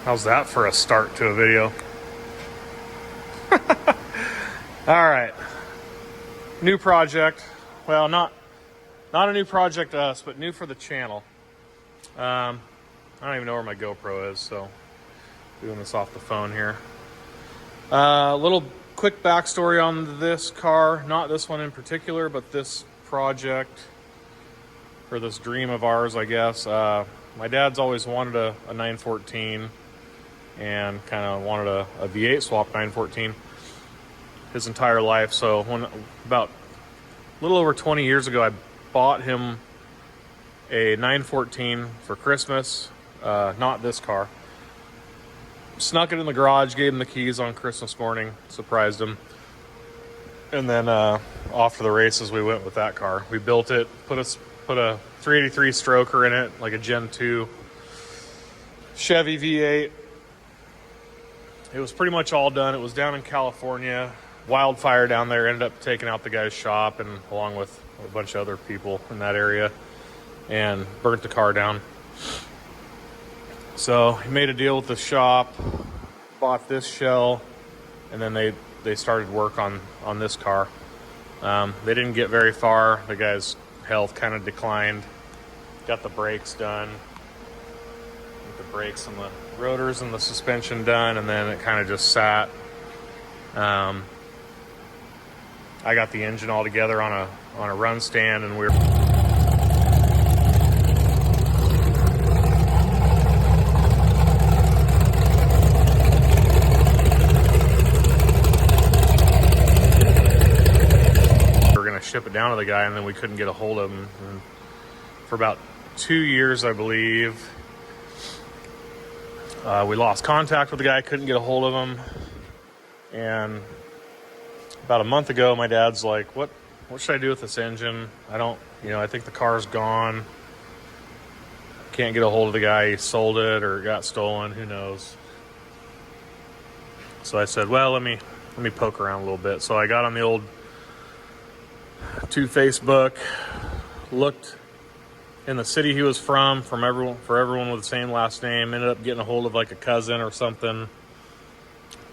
How's that for a start to a video? All right. New project. Well, not a new project to us, but new for the channel. I don't even know where my GoPro is, so doing this off the phone here. Little quick backstory on this car. Not this one in particular, but this project, or this dream of ours, I guess. My dad's always wanted a 914 and kind of wanted a V8 swap 914 his entire life. So when about a little over 20 years ago, I bought him a 914 for Christmas. Not this car. Snuck it in the garage, gave him the keys on Christmas morning, surprised him. And then off to the races we went with that car. We built it, put a 383 stroker in it, like a Gen 2 Chevy V8. It was pretty much all done. It was down in California. Wildfire down there, ended up taking out the guy's shop, and along with a bunch of other people in that area, and burnt the car down. So he made a deal with the shop, bought this shell, and then they started work on this car. They didn't get very far. The guy's health kind of declined. Got the brakes done, the brakes and the rotors and the suspension done, and then it kind of just sat. I got the engine all together on a run stand, and we're gonna ship it down to the guy, and then we couldn't get a hold of him. And for about 2 years, I believe, we lost contact with the guy, couldn't get a hold of him. And about a month ago, my dad's like, what should I do with this engine? I think the car's gone. Can't get a hold of the guy. He sold it or it got stolen, who knows. So I said, well, let me poke around a little bit. So I got on the old Facebook, looked in the city he was from everyone with the same last name, ended up getting a hold of like a cousin or something.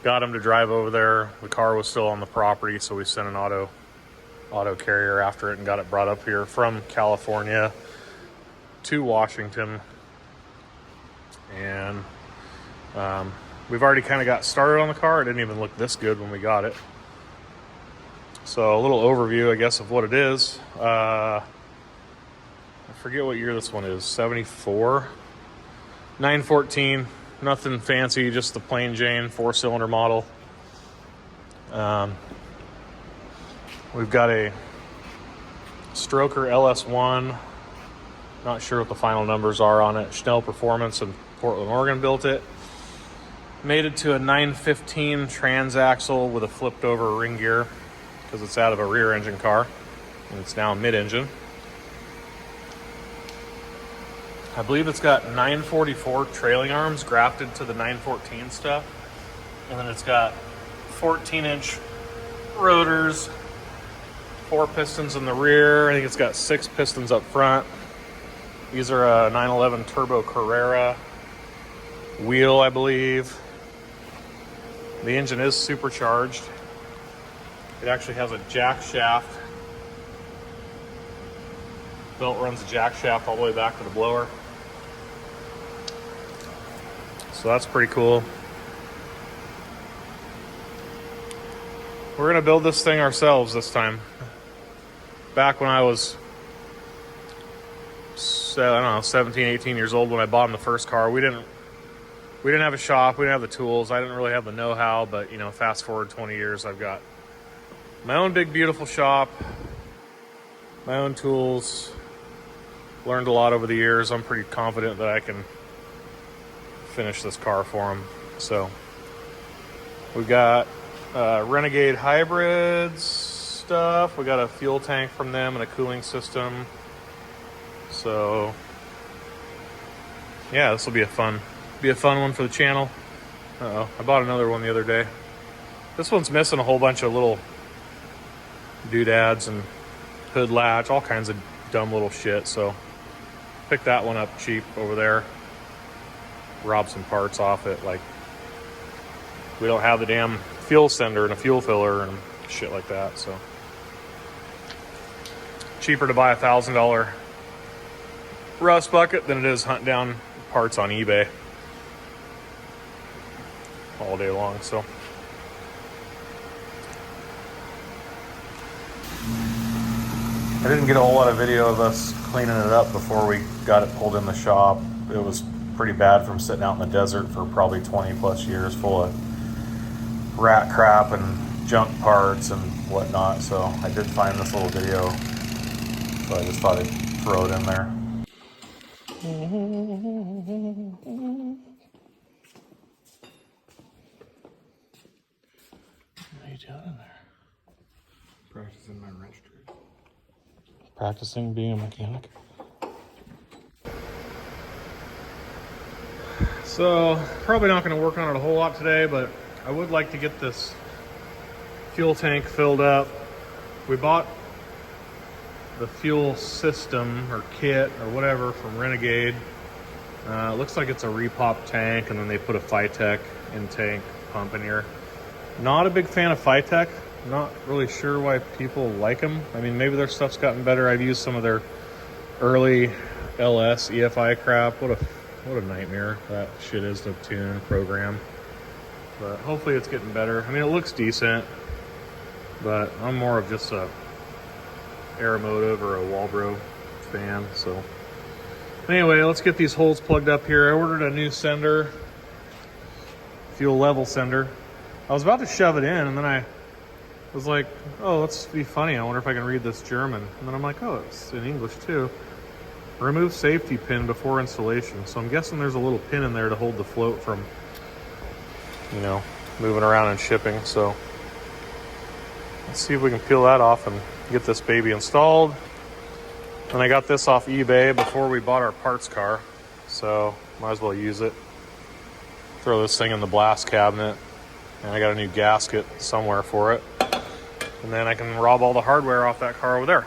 Got him to drive over there. The car was still on the property, so we sent an auto carrier after it and got it brought up here from California to Washington. And we've already kind of got started on the car. It didn't even look this good when we got it. So a little overview, I guess, of what it is. I forget what year this one is. 74, 914. Nothing fancy, just the plain Jane 4-cylinder model. We've got a stroker ls1. Not sure what the final numbers are on it. Schnell Performance in Portland, Oregon built it. Made it to a 915 transaxle with a flipped over ring gear because it's out of a rear engine car and it's now mid-engine. I believe it's got 944 trailing arms grafted to the 914 stuff. And then it's got 14-inch rotors, 4 pistons in the rear. I think it's got 6 pistons up front. These are a 911 Turbo Carrera wheel, I believe. The engine is supercharged. It actually has a jack shaft. Belt runs the jack shaft all the way back to the blower. So that's pretty cool. We're gonna build this thing ourselves this time. Back when I was, 17, 18 years old when I bought him the first car, we didn't have a shop, we didn't have the tools, I didn't really have the know-how, but fast forward 20 years, I've got my own big beautiful shop, my own tools, learned a lot over the years. I'm pretty confident that I can finish this car for him. So we've got Renegade hybrids stuff. We got a fuel tank from them and a cooling system. So yeah, this will be a fun one for the channel. I bought another one the other day. This one's missing a whole bunch of little doodads and hood latch, all kinds of dumb little shit. So picked that one up cheap over there. rob some parts off it. Like, we don't have the damn fuel sender and a fuel filler and shit like that. So cheaper to buy $1,000 rust bucket than it is hunt down parts on eBay all day long. So I didn't get a whole lot of video of us cleaning it up before we got it pulled in the shop. It was pretty bad from sitting out in the desert for probably 20 plus years, full of rat crap and junk parts and whatnot. So I did find this little video, so I just thought I'd throw it in there. What are you doing in there? Practicing my wrench trade. Practicing being a mechanic. So probably not going to work on it a whole lot today, but I would like to get this fuel tank filled up. We bought the fuel system or kit or whatever from Renegade. It looks like it's a repop tank, and then they put a Phytech in-tank pump in here. Not a big fan of Phytech. Not really sure why people like them. I mean, maybe their stuff's gotten better. I've used some of their early LS EFI crap. What a nightmare that shit is to tune and program. But hopefully it's getting better. I mean, it looks decent, but I'm more of just a Aeromotive or a Walbro fan. So anyway, let's get these holes plugged up here. I ordered a new sender, fuel level sender. I was about to shove it in, and then I was like, oh, let's be funny. I wonder if I can read this German. And then I'm like, oh, it's in English too. Remove safety pin before installation. So I'm guessing there's a little pin in there to hold the float from, you know, moving around and shipping. So let's see if we can peel that off and get this baby installed. And I got this off eBay before we bought our parts car, so might as well use it. Throw this thing in the blast cabinet, and I got a new gasket somewhere for it. And then I can rob all the hardware off that car over there.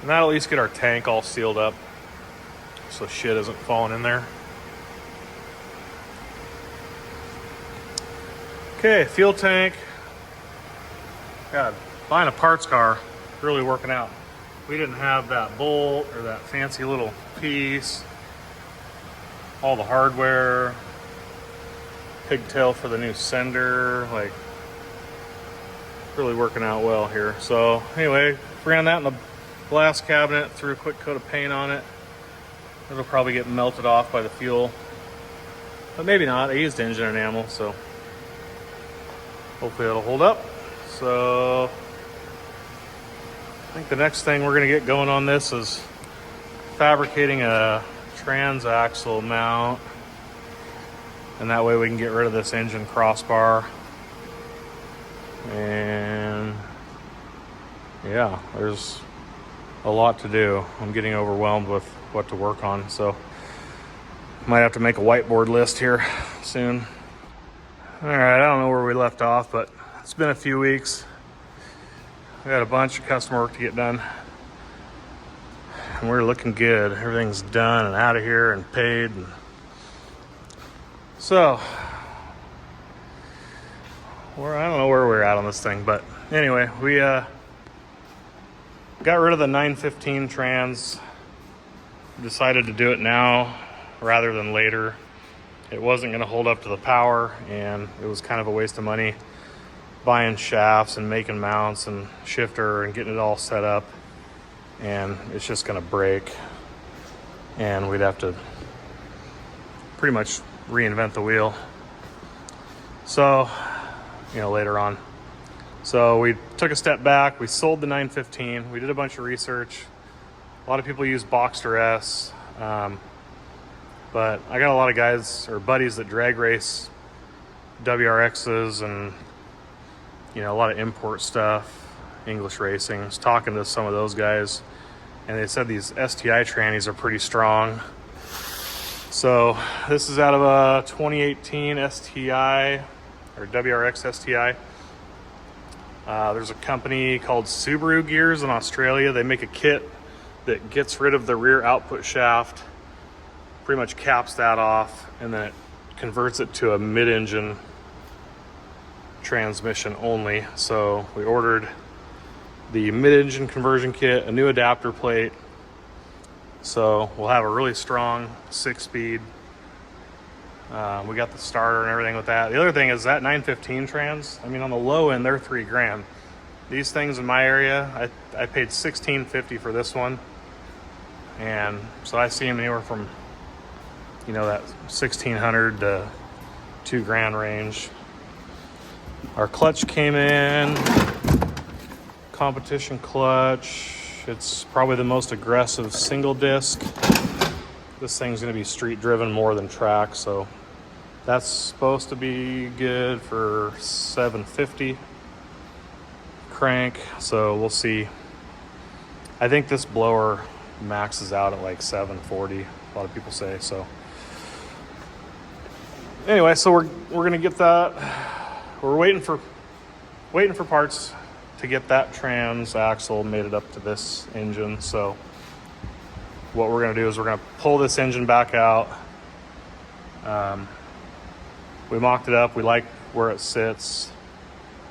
And that'll at least get our tank all sealed up so shit isn't falling in there. Okay, fuel tank. God, buying a parts car, really working out. We didn't have that bolt or that fancy little piece. All the hardware. Pigtail for the new sender. Like, really working out well here. So anyway, ran that in the blast cabinet, threw a quick coat of paint on it. It'll probably get melted off by the fuel, but maybe not. I used engine enamel, so hopefully it'll hold up. So I think the next thing we're gonna get going on this is fabricating a transaxle mount, and that way we can get rid of this engine crossbar. And yeah, there's a lot to do. I'm getting overwhelmed with what to work on, so might have to make a whiteboard list here soon. All right, I don't know where we left off, but it's been a few weeks. We got a bunch of custom work to get done, and we're looking good. Everything's done and out of here and paid. And so I don't know where we're at on this thing, but anyway, we got rid of the 915 trans. Decided to do it now rather than later. It wasn't going to hold up to the power, and it was kind of a waste of money buying shafts and making mounts and shifter and getting it all set up, and it's just going to break, and we'd have to pretty much reinvent the wheel. So, you know, later on. So we took a step back. We sold the 915. We did a bunch of research. A lot of people use Boxster S, but I got a lot of guys or buddies that drag race WRXs and, you know, a lot of import stuff, English racing. I was talking to some of those guys, and they said these STI trannies are pretty strong. So this is out of a 2018 STI or WRX STI. There's a company called Subaru Gears in Australia. They make a kit that gets rid of the rear output shaft pretty much caps that off, and then it converts it to a mid-engine transmission only. So we ordered the mid-engine conversion kit, a new adapter plate, so we'll have a really strong 6-speed. We got the starter and everything with that. The other thing is that 915 trans, I mean, on the low end, they're $3,000. These things in my area, I paid $1,650 for this one. And so I see them anywhere from, you know, that $1,600 to $2,000 range. Our clutch came in, competition clutch. It's probably the most aggressive single disc. This thing's gonna be street driven more than track, so that's supposed to be good for 750 crank, so we'll see. I think this blower maxes out at like 740, a lot of people say. So anyway, so we're gonna get that. We're waiting for parts to get that trans axle mated up to this engine. So what we're gonna do is we're gonna pull this engine back out. We mocked it up, we like where it sits,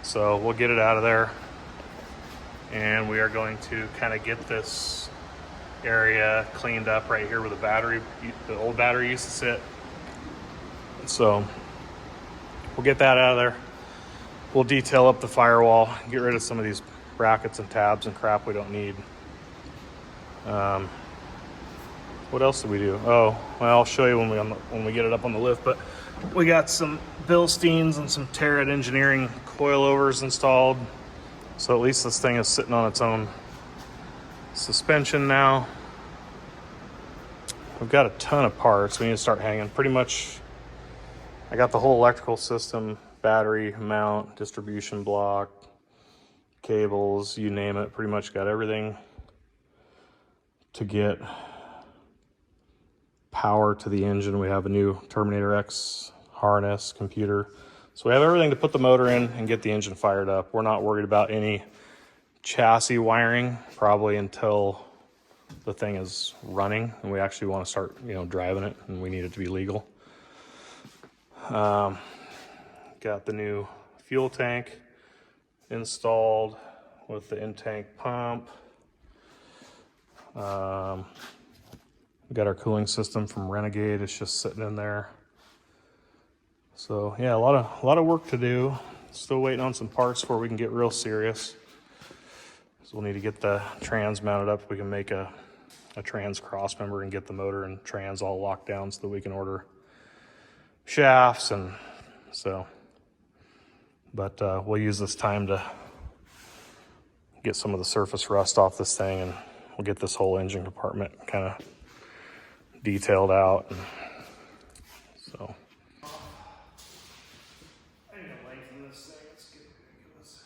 so we'll get it out of there. And we are going to kind of get this area cleaned up right here where the old battery used to sit. So we'll get that out of there. We'll detail up the firewall, get rid of some of these brackets and tabs and crap we don't need. What else did we do? Oh, well, I'll show you when we get it up on the lift, but we got some Bilsteins and some Terra Engineering coilovers installed. So at least this thing is sitting on its own suspension now. We've got a ton of parts we need to start hanging. Pretty much, I got the whole electrical system, battery mount, distribution block, cables, you name it. Pretty much got everything to get power to the engine. We have a new Terminator X harness, computer. So we have everything to put the motor in and get the engine fired up. We're not worried about any chassis wiring, probably until the thing is running and we actually want to start, you know, driving it, and we need it to be legal. Got the new fuel tank installed with the in-tank pump. We got our cooling system from Renegade. It's just sitting in there. So yeah, a lot of work to do. Still waiting on some parts before we can get real serious. So we'll need to get the trans mounted up. We can make a trans cross member and get the motor and trans all locked down so that we can order shafts and so. But we'll use this time to get some of the surface rust off this thing, and we'll get this whole engine compartment kind of detailed out. And so. I need to lengthen this thing. It's getting ridiculous.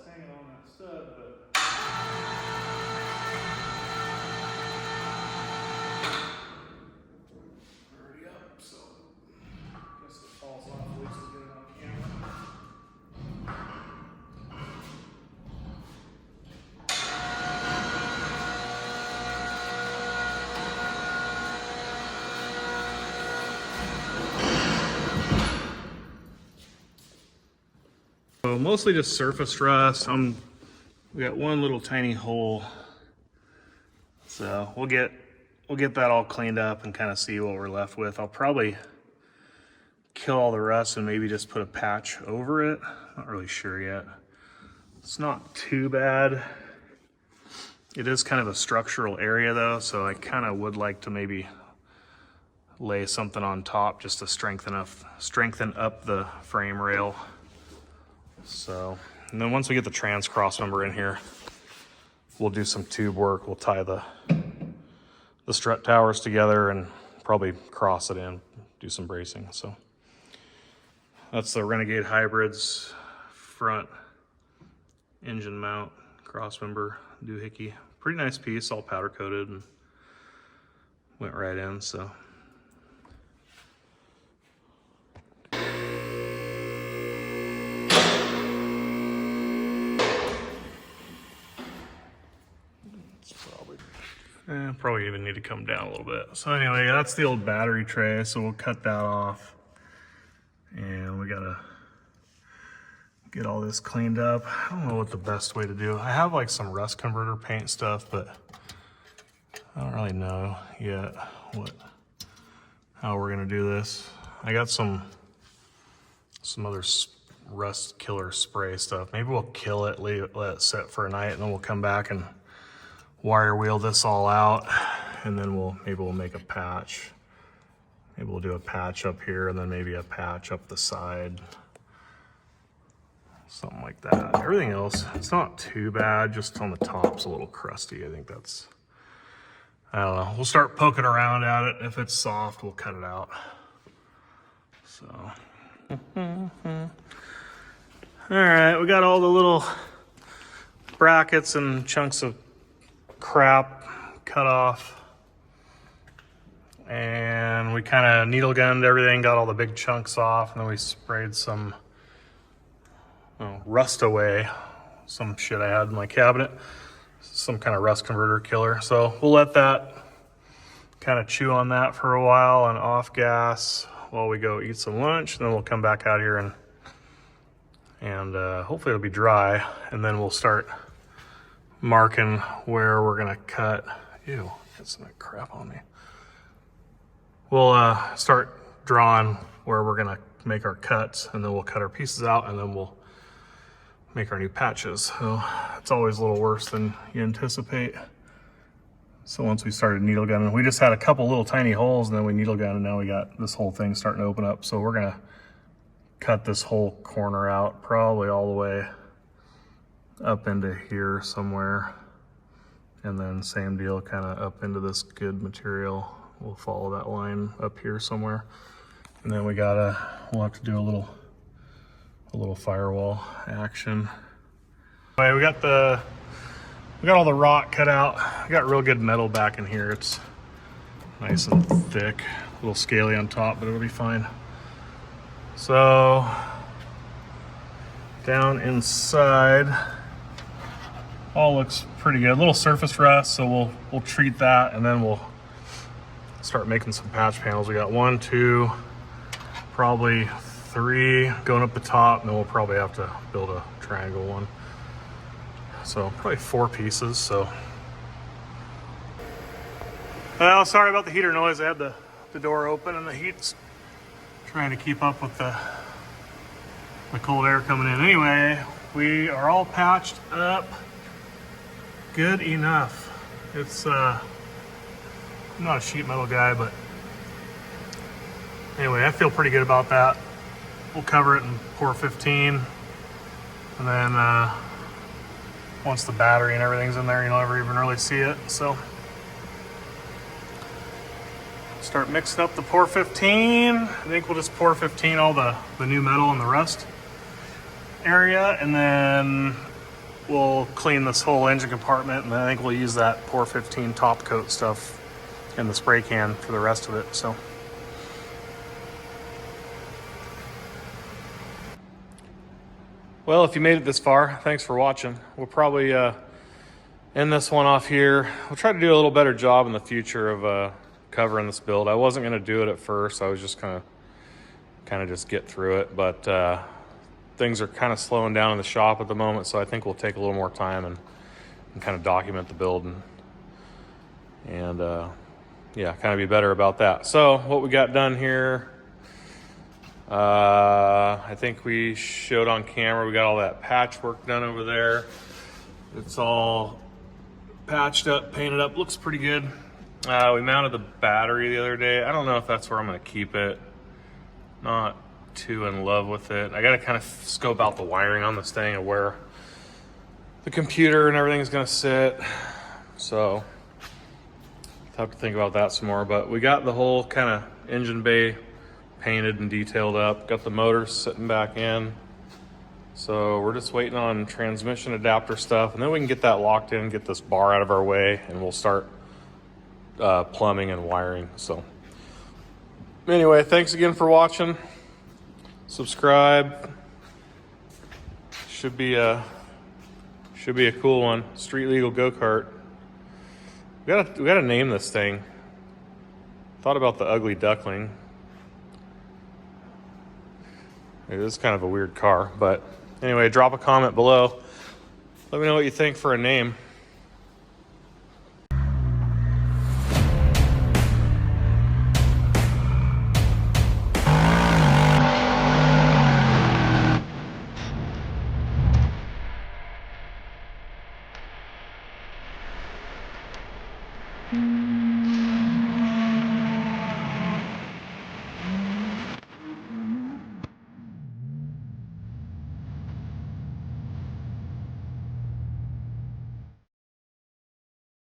Hanging on that stud, but already up, so I guess it falls off at least to get it on camera. So mostly just surface rust. We got one little tiny hole, so we'll get that all cleaned up and kind of see what we're left with. I'll probably kill all the rust and maybe just put a patch over it. Not really sure yet. It's not too bad. It is kind of a structural area though, so I kind of would like to maybe lay something on top just to strengthen up the frame rail. So, and then once we get the trans cross member in here, we'll do some tube work. We'll tie the strut towers together and probably cross it in, do some bracing. So that's the Renegade Hybrids front engine mount cross member doohickey. Pretty nice piece, all powder coated and went right in, so. Probably even need to come down a little bit. So anyway, that's the old battery tray, so we'll cut that off. And we gotta get all this cleaned up. I don't know what the best way to do. I have like some rust converter paint stuff, but I don't really know yet how we're gonna do this. I got some other rust killer spray stuff. Maybe we'll kill it, let it sit for a night, and then we'll come back and wire wheel this all out, and then maybe we'll make a patch. Maybe we'll do a patch up here and then maybe a patch up the side. Something like that. Everything else, it's not too bad, just on the top's a little crusty. I think that's, I don't know. We'll start poking around at it. If it's soft, we'll cut it out. So. All right, we got all the little brackets and chunks of crap cut off, and we kind of needle gunned everything, got all the big chunks off, and then we sprayed some rust away, some shit I had in my cabinet, some kind of rust converter killer. So we'll let that kind of chew on that for a while on off gas while we go eat some lunch, and then we'll come back out here and hopefully it'll be dry, and then we'll start marking where we're gonna cut. Ew, got some of that crap on me. We'll start drawing where we're gonna make our cuts, and then we'll cut our pieces out, and then we'll make our new patches. So it's always a little worse than you anticipate. So once we started needle gunning, we just had a couple little tiny holes, and then we needle gunned, and now we got this whole thing starting to open up. So we're gonna cut this whole corner out, probably all the way up into here somewhere, and then same deal, kind of up into this good material. We'll follow that line up here somewhere, and then we'll have to do a little firewall action. Anyway, we got all the rock cut out. We got real good metal back in here. It's nice and thick, a little scaly on top, but it'll be fine. So down inside, all looks pretty good. A little surface rust, so we'll treat that, and then we'll start making some patch panels. We got 1, 2, probably 3 going up the top, and then we'll probably have to build a triangle one. So probably 4 pieces. So, well, sorry about the heater noise. I had the door open, and the heat's trying to keep up with the cold air coming in. Anyway, we are all patched up. Good enough. It's I'm not a sheet metal guy, but anyway, I feel pretty good about that. We'll cover it in pour 15, and then once the battery and everything's in there, you'll never even really see it. So start mixing up the pour 15. I think we'll just pour 15 all the new metal and the rust area, and then we'll clean this whole engine compartment, and I think we'll use that pour 15 top coat stuff in the spray can for the rest of it. So well, if you made it this far, thanks for watching. We'll probably end this one off here. We'll try to do a little better job in the future of covering this build. I wasn't going to do it at first. I was just kind of just get through it, but things are kind of slowing down in the shop at the moment, so I think we'll take a little more time and kind of document the build and yeah, kind of be better about that. So what we got done here, I think we showed on camera, we got all that patchwork done over there. It's all patched up, painted up, looks pretty good. We mounted the battery the other day. I don't know if that's where I'm gonna keep it. Not too in love with it. I gotta kind of scope out the wiring on this thing and where the computer and everything's gonna sit. So I'll have to think about that some more, but we got the whole kind of engine bay painted and detailed up. Got the motors sitting back in. So we're just waiting on transmission adapter stuff, and then we can get that locked in, get this bar out of our way, and we'll start plumbing and wiring. So anyway, thanks again for watching. Subscribe. Should be a cool one. Street legal go-kart. We gotta name this thing. Thought about the ugly duckling. It is kind of a weird car, but anyway, drop a comment below. Let me know what you think for a name. Mm-hmm.